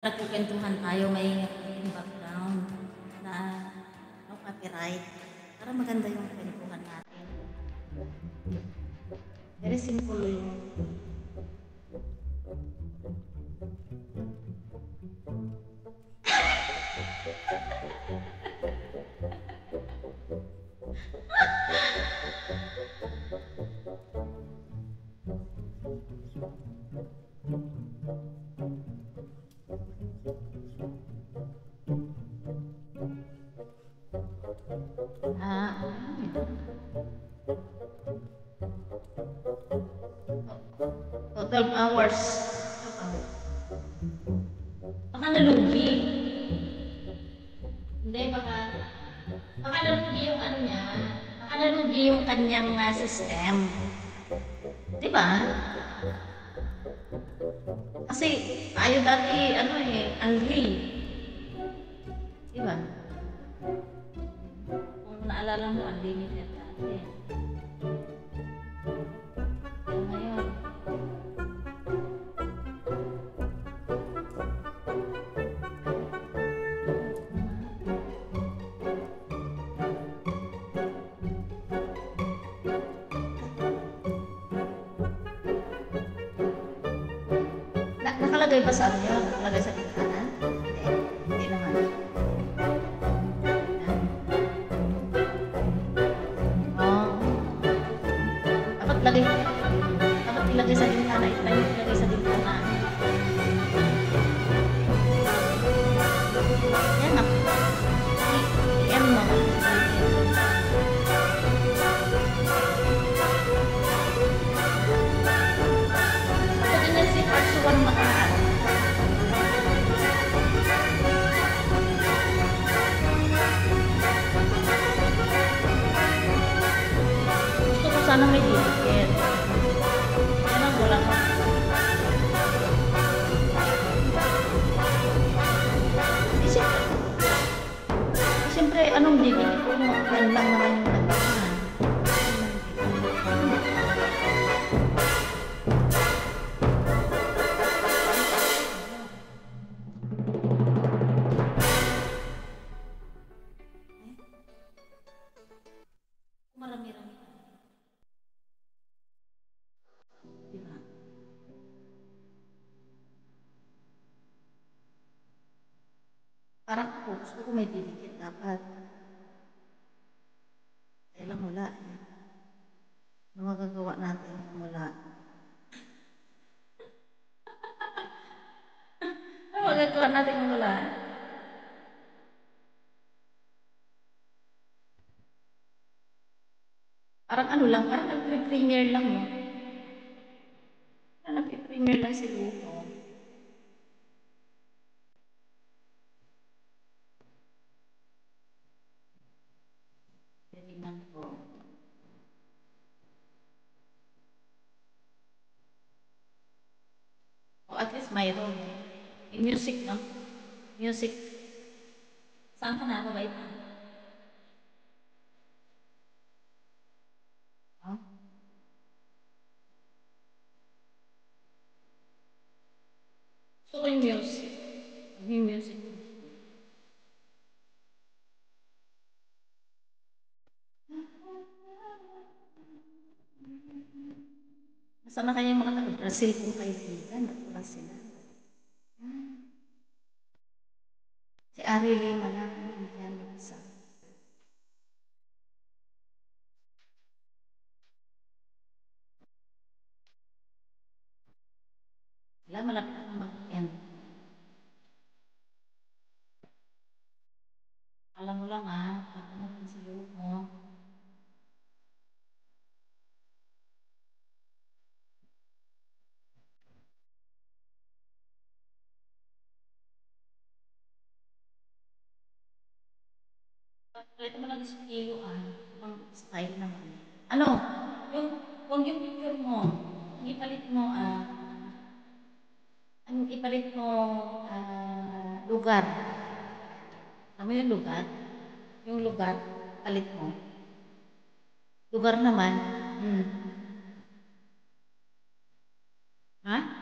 Nagkukuwentuhan tayo, may konting background na no copyright para maganda yung kwentuhan natin. Very simple yung oh, 12 hours. Baka nalugi. Hindi, baka nalugi yung ano niya. Baka nalugi yung kanyang system. Di ba? Kasi tayo dati, Unli. Di ba? Kung naalala mo, unlimited dati. Pero ngayon, nakalagay ba sa ano yun? Nakalagay sa bintana? Hindi naman. Dapat ilagay sa bintana. Ilagay sa bintana. Yan ako. Yan mo. Pagod na si Parso 1 makaan. Gusto ko sana may dikit. Yan ang wala ko. Siyempre, anong dikit ko mo? Yan lang naman yung nagpahan. Marami-rami. Diba? Parang ako, gusto ko may didikit dapat. Kailang wala eh. Ano magagawa natin kung wala? Ano magagawa natin kung wala? Parang ano lang, parang nag-premiere lang mo. Parang nag-premiere lang si Luto. Tingnan ko. O at least mayroon. Yung music, no? Music. Saan ka na? Babay pa. Huh? Gusto ko yung music. Yung music. Nasaan na kaya yung mga taga-Brazil kong kaibigan? Wala sila. Si Ari Lima lang. Yan yung isa. Wala, malapit akong mag-end. Alam mo lang pag naman si Luto. Kahit mo lang isang kilo ang style naman. Ano? Yung, kung yung picture mo, ipalit mo, lugar. Ano yung lugar? Yung lugar, palit mo. Lugar naman, ha?